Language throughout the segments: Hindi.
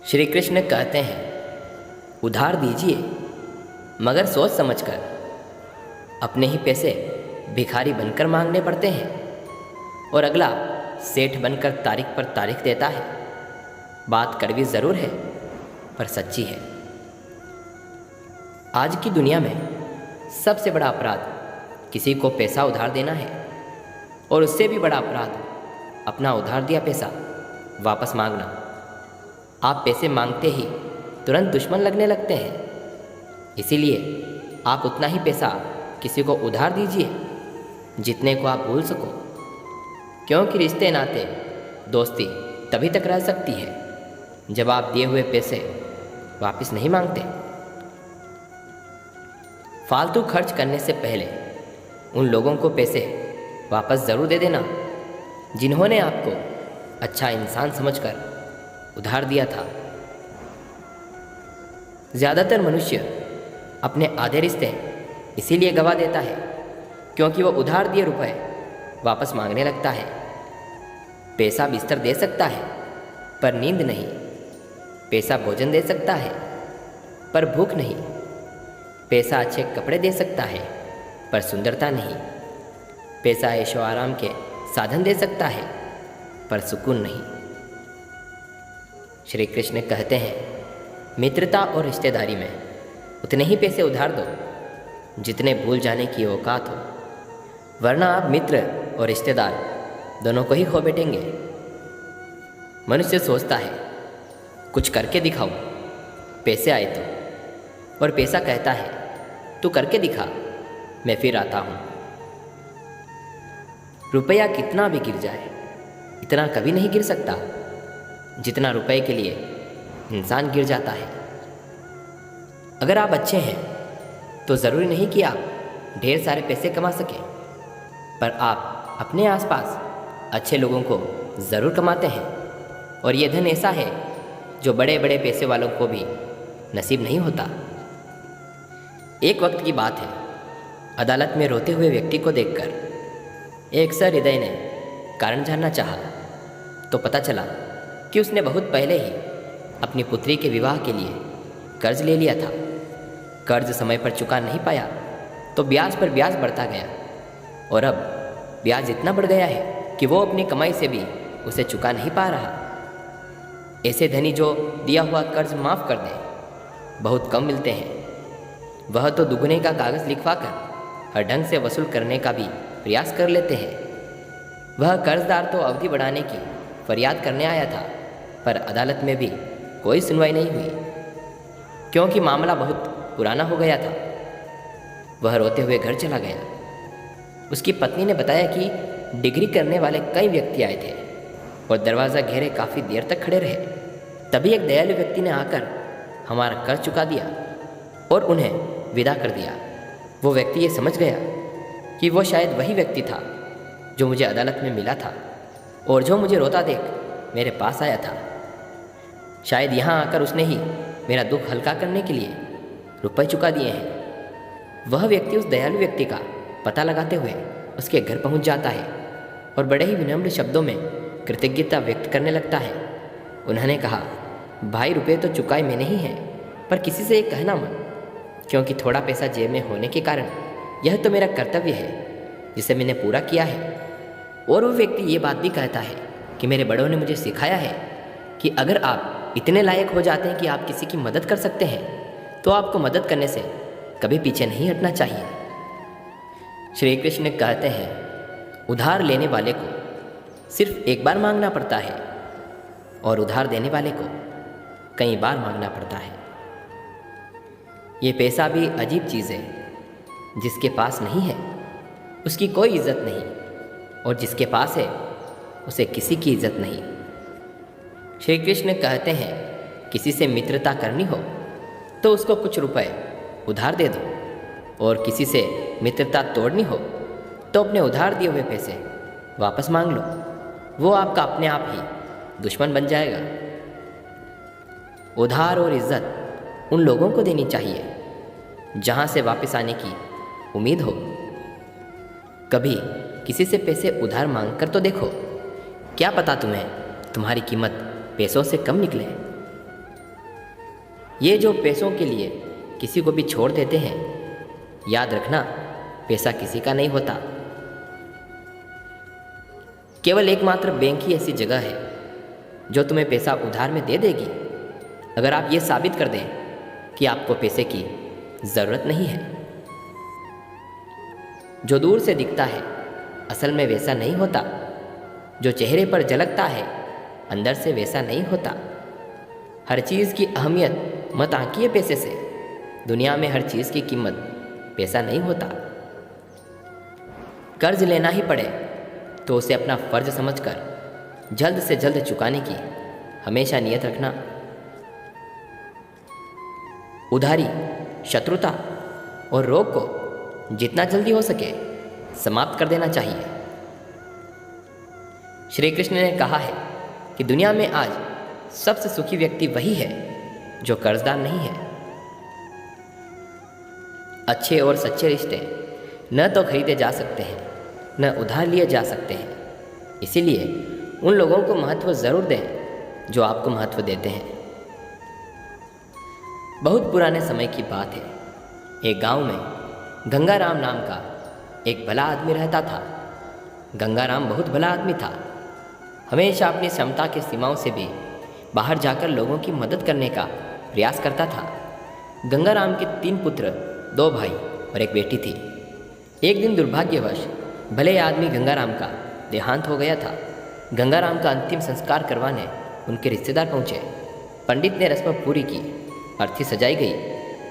श्री कृष्ण कहते हैं, उधार दीजिए मगर सोच समझकर। अपने ही पैसे भिखारी बनकर मांगने पड़ते हैं और अगला सेठ बनकर तारीख पर तारीख देता है। बात कड़वी ज़रूर है पर सच्ची है। आज की दुनिया में सबसे बड़ा अपराध किसी को पैसा उधार देना है और उससे भी बड़ा अपराध अपना उधार दिया पैसा वापस मांगना। आप पैसे मांगते ही तुरंत दुश्मन लगने लगते हैं। इसीलिए आप उतना ही पैसा किसी को उधार दीजिए जितने को आप भूल सको, क्योंकि रिश्ते नाते दोस्ती तभी तक रह सकती है जब आप दिए हुए पैसे वापस नहीं मांगते। फालतू खर्च करने से पहले उन लोगों को पैसे वापस ज़रूर दे देना जिन्होंने आपको अच्छा इंसान समझकर उधार दिया था। ज़्यादातर मनुष्य अपने आधे रिश्ते इसीलिए गवा देता है क्योंकि वो उधार दिए रुपए वापस मांगने लगता है। पैसा बिस्तर दे सकता है पर नींद नहीं। पैसा भोजन दे सकता है पर भूख नहीं। पैसा अच्छे कपड़े दे सकता है पर सुंदरता नहीं। पैसा ऐशो आराम के साधन दे सकता है पर सुकून नहीं। श्री कृष्ण कहते हैं, मित्रता और रिश्तेदारी में उतने ही पैसे उधार दो जितने भूल जाने की औकात हो, वरना आप मित्र और रिश्तेदार दोनों को ही खो बैठेंगे। मनुष्य सोचता है कुछ करके दिखाऊं, पैसे आए तो, और पैसा कहता है तू करके दिखा, मैं फिर आता हूँ। रुपया कितना भी गिर जाए इतना कभी नहीं गिर सकता जितना रुपए के लिए इंसान गिर जाता है। अगर आप अच्छे हैं तो ज़रूरी नहीं कि आप ढेर सारे पैसे कमा सकें, पर आप अपने आसपास अच्छे लोगों को ज़रूर कमाते हैं और ये धन ऐसा है जो बड़े बड़े पैसे वालों को भी नसीब नहीं होता। एक वक्त की बात है, अदालत में रोते हुए व्यक्ति को देखकर एक सहृदय ने कारण जानना चाहा तो पता चला कि उसने बहुत पहले ही अपनी पुत्री के विवाह के लिए कर्ज ले लिया था। कर्ज समय पर चुका नहीं पाया तो ब्याज पर ब्याज बढ़ता गया और अब ब्याज इतना बढ़ गया है कि वो अपनी कमाई से भी उसे चुका नहीं पा रहा। ऐसे धनी जो दिया हुआ कर्ज माफ़ कर दें बहुत कम मिलते हैं। वह तो दुगने का कागज़ लिखवा कर हर ढंग से वसूल करने का भी प्रयास कर लेते हैं। वह कर्जदार तो अवधि बढ़ाने की फरियाद करने आया था, पर अदालत में भी कोई सुनवाई नहीं हुई क्योंकि मामला बहुत पुराना हो गया था। वह रोते हुए घर चला गया। उसकी पत्नी ने बताया कि डिग्री करने वाले कई व्यक्ति आए थे और दरवाज़ा घेरे काफ़ी देर तक खड़े रहे। तभी एक दयालु व्यक्ति ने आकर हमारा कर्ज चुका दिया और उन्हें विदा कर दिया। वो व्यक्ति ये समझ गया कि वो शायद वही व्यक्ति था जो मुझे अदालत में मिला था और जो मुझे रोता देख मेरे पास आया था। शायद यहाँ आकर उसने ही मेरा दुख हल्का करने के लिए रुपए चुका दिए हैं। वह व्यक्ति उस दयालु व्यक्ति का पता लगाते हुए उसके घर पहुँच जाता है और बड़े ही विनम्र शब्दों में कृतज्ञता व्यक्त करने लगता है। उन्होंने कहा, भाई रुपए तो चुकाए मैंने ही हैं, पर किसी से ये कहना मत, क्योंकि थोड़ा पैसा जेब में होने के कारण यह तो मेरा कर्तव्य है जिसे मैंने पूरा किया है। और वो व्यक्ति ये बात भी कहता है कि मेरे बड़ों ने मुझे सिखाया है कि अगर आप इतने लायक हो जाते हैं कि आप किसी की मदद कर सकते हैं तो आपको मदद करने से कभी पीछे नहीं हटना चाहिए। श्री कृष्ण कहते हैं, उधार लेने वाले को सिर्फ एक बार मांगना पड़ता है और उधार देने वाले को कई बार मांगना पड़ता है। ये पैसा भी अजीब चीज़ है, जिसके पास नहीं है उसकी कोई इज्जत नहीं और जिसके पास है उसे किसी की इज्जत नहीं। श्री कृष्ण कहते हैं, किसी से मित्रता करनी हो तो उसको कुछ रुपए उधार दे दो और किसी से मित्रता तोड़नी हो तो अपने उधार दिए हुए पैसे वापस मांग लो। वो आपका अपने आप ही दुश्मन बन जाएगा। उधार और इज्जत उन लोगों को देनी चाहिए जहाँ से वापस आने की उम्मीद हो। कभी किसी से पैसे उधार मांग कर तो देखो, क्या पता तुम्हें तुम्हारी कीमत पैसों से कम निकले। ये जो पैसों के लिए किसी को भी छोड़ देते हैं, याद रखना पैसा किसी का नहीं होता। केवल एकमात्र बैंक ही ऐसी जगह है जो तुम्हें पैसा उधार में दे देगी, अगर आप ये साबित कर दें कि आपको पैसे की ज़रूरत नहीं है। जो दूर से दिखता है असल में वैसा नहीं होता, जो चेहरे पर झलकता है अंदर से वैसा नहीं होता। हर चीज़ की अहमियत मत आंकिए पैसे से, दुनिया में हर चीज़ की कीमत पैसा नहीं होता। कर्ज लेना ही पड़े तो उसे अपना फर्ज समझकर जल्द से जल्द चुकाने की हमेशा नियत रखना। उधारी, शत्रुता और रोग को जितना जल्दी हो सके समाप्त कर देना चाहिए। श्री कृष्ण ने कहा है कि दुनिया में आज सबसे सुखी व्यक्ति वही है जो कर्जदार नहीं है। अच्छे और सच्चे रिश्ते न तो खरीदे जा सकते हैं न उधार लिए जा सकते हैं, इसीलिए उन लोगों को महत्व ज़रूर दें जो आपको महत्व देते हैं। बहुत पुराने समय की बात है, एक गांव में गंगाराम नाम का एक भला आदमी रहता था। गंगाराम बहुत भला आदमी था, हमेशा अपनी क्षमता की सीमाओं से भी बाहर जाकर लोगों की मदद करने का प्रयास करता था। गंगाराम के 3 पुत्र, 2 भाई और एक बेटी थी। एक दिन दुर्भाग्यवश भले आदमी गंगाराम का देहांत हो गया था। गंगाराम का अंतिम संस्कार करवाने उनके रिश्तेदार पहुँचे। पंडित ने रस्म पूरी की, अर्थी सजाई गई,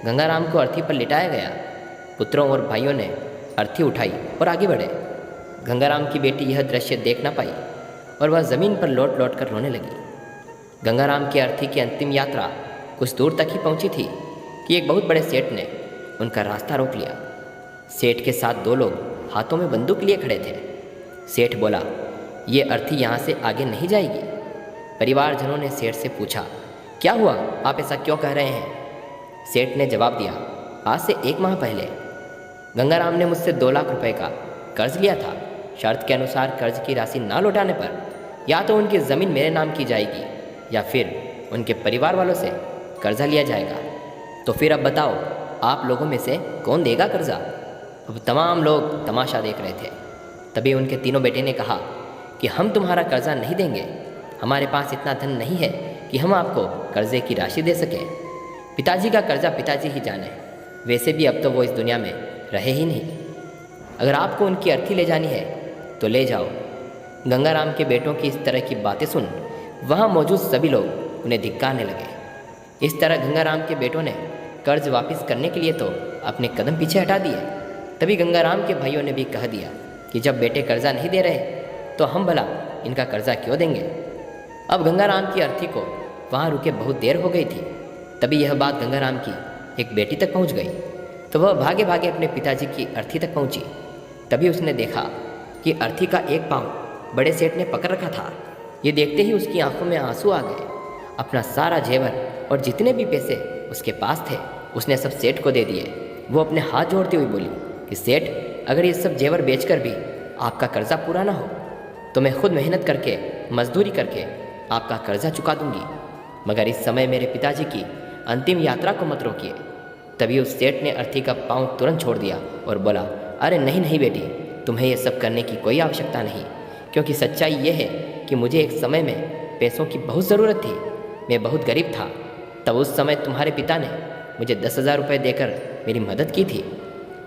गंगाराम को अर्थी पर लिटाया गया। पुत्रों और भाइयों ने अर्थी उठाई और आगे बढ़े। गंगाराम की बेटी यह दृश्य देख न पाई और वह ज़मीन पर लौट लौट कर रोने लगी। गंगाराम की अर्थी की अंतिम यात्रा कुछ दूर तक ही पहुंची थी कि एक बहुत बड़े सेठ ने उनका रास्ता रोक लिया। सेठ के साथ 2 लोग हाथों में बंदूक लिए खड़े थे। सेठ बोला, ये अर्थी यहाँ से आगे नहीं जाएगी। परिवारजनों ने सेठ से पूछा, क्या हुआ, आप ऐसा क्यों कह रहे हैं? सेठ ने जवाब दिया, आज से 1 माह पहले गंगाराम ने मुझसे 2 लाख रुपए का कर्ज लिया था। शर्त के अनुसार कर्ज की राशि ना लौटाने पर या तो उनकी ज़मीन मेरे नाम की जाएगी या फिर उनके परिवार वालों से कर्जा लिया जाएगा। तो फिर अब बताओ, आप लोगों में से कौन देगा कर्जा? अब तमाम लोग तमाशा देख रहे थे। तभी उनके तीनों बेटे ने कहा कि हम तुम्हारा कर्जा नहीं देंगे, हमारे पास इतना धन नहीं है कि हम आपको कर्जे की राशि दे सकें। पिताजी का कर्जा पिताजी ही जाने, वैसे भी अब तो वो इस दुनिया में रहे ही नहीं। अगर आपको उनकी अर्थी ले जानी है तो ले जाओ। गंगाराम के बेटों की इस तरह की बातें सुन वहाँ मौजूद सभी लोग उन्हें धिक्कारने लगे। इस तरह गंगाराम के बेटों ने कर्ज वापस करने के लिए तो अपने कदम पीछे हटा दिए। तभी गंगाराम के भाइयों ने भी कह दिया कि जब बेटे कर्जा नहीं दे रहे तो हम भला इनका कर्जा क्यों देंगे। अब गंगाराम की अर्थी को वहाँ रुके बहुत देर हो गई थी। तभी यह बात गंगाराम की एक बेटी तक पहुँच गई तो वह भागे भागे अपने पिताजी की अर्थी तक पहुँची। तभी उसने देखा कि अर्थी का एक पाँव बड़े सेठ ने पकड़ रखा था। ये देखते ही उसकी आंखों में आंसू आ गए। अपना सारा जेवर और जितने भी पैसे उसके पास थे उसने सब सेठ को दे दिए। वो अपने हाथ जोड़ते हुए बोली कि सेठ, अगर ये सब जेवर बेचकर भी आपका कर्जा पूरा ना हो तो मैं खुद मेहनत करके मजदूरी करके आपका कर्जा चुका दूंगी, मगर इस समय मेरे पिताजी की अंतिम यात्रा को मत रोकिए। तभी उस सेठ ने अर्थी का पाँव तुरंत छोड़ दिया और बोला, अरे नहीं नहीं बेटी, तुम्हें ये सब करने की कोई आवश्यकता नहीं, क्योंकि सच्चाई ये है कि मुझे एक समय में पैसों की बहुत ज़रूरत थी। मैं बहुत गरीब था। तब उस समय तुम्हारे पिता ने मुझे 10,000 रुपये देकर मेरी मदद की थी।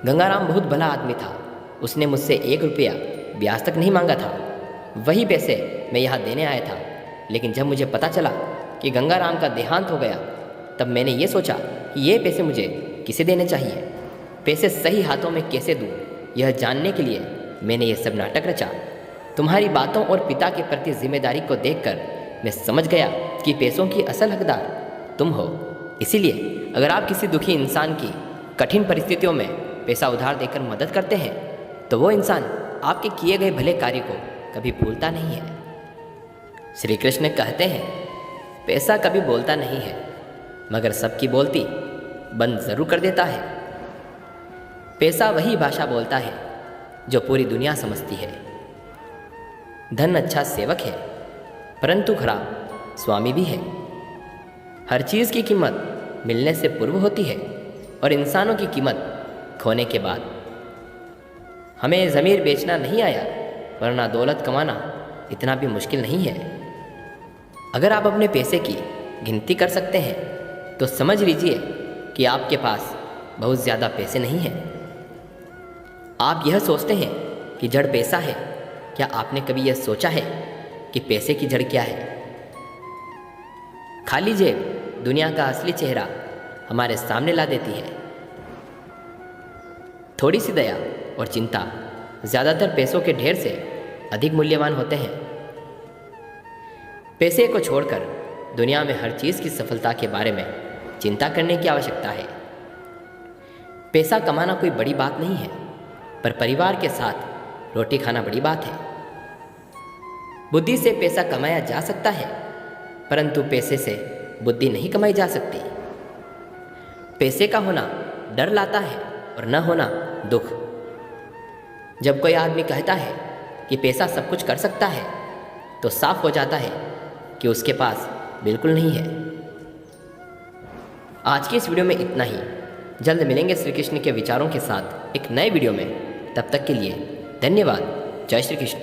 गंगाराम बहुत भला आदमी था, उसने मुझसे 1 रुपया ब्याज तक नहीं मांगा था। वही पैसे मैं यहाँ देने आया था, लेकिन जब मुझे पता चला कि गंगाराम का देहांत हो गया तब मैंने ये सोचा कि ये पैसे मुझे किसे देने चाहिए। पैसे सही हाथों में कैसे दूँ, यह जानने के लिए मैंने ये सब नाटक रचा। तुम्हारी बातों और पिता के प्रति जिम्मेदारी को देखकर मैं समझ गया कि पैसों की असल हकदार तुम हो। इसीलिए अगर आप किसी दुखी इंसान की कठिन परिस्थितियों में पैसा उधार देकर मदद करते हैं तो वो इंसान आपके किए गए भले कार्य को कभी भूलता नहीं है। श्री कृष्ण कहते हैं, पैसा कभी बोलता नहीं है, मगर सबकी बोलती बंद जरूर कर देता है। पैसा वही भाषा बोलता है जो पूरी दुनिया समझती है। धन अच्छा सेवक है परंतु खराब स्वामी भी है। हर चीज़ की कीमत मिलने से पूर्व होती है और इंसानों की कीमत खोने के बाद। हमें ज़मीर बेचना नहीं आया, वरना दौलत कमाना इतना भी मुश्किल नहीं है। अगर आप अपने पैसे की गिनती कर सकते हैं तो समझ लीजिए कि आपके पास बहुत ज़्यादा पैसे नहीं हैं। आप यह सोचते हैं कि जड़ पैसा है। क्या आपने कभी यह सोचा है कि पैसे की जड़ क्या है? खाली जेब दुनिया का असली चेहरा हमारे सामने ला देती है। थोड़ी सी दया और चिंता ज़्यादातर पैसों के ढेर से अधिक मूल्यवान होते हैं। पैसे को छोड़कर दुनिया में हर चीज़ की सफलता के बारे में चिंता करने की आवश्यकता है। पैसा कमाना कोई बड़ी बात नहीं है, पर परिवार के साथ रोटी खाना बड़ी बात है। बुद्धि से पैसा कमाया जा सकता है, परंतु पैसे से बुद्धि नहीं कमाई जा सकती। पैसे का होना डर लाता है और न होना दुख। जब कोई आदमी कहता है कि पैसा सब कुछ कर सकता है, तो साफ हो जाता है कि उसके पास बिल्कुल नहीं है। आज की इस वीडियो में इतना ही। जल्द मिलेंगे श्री कृष्ण के विचारों के साथ एक नए वीडियो में। तब तक के लिए धन्यवाद। जय श्री कृष्ण।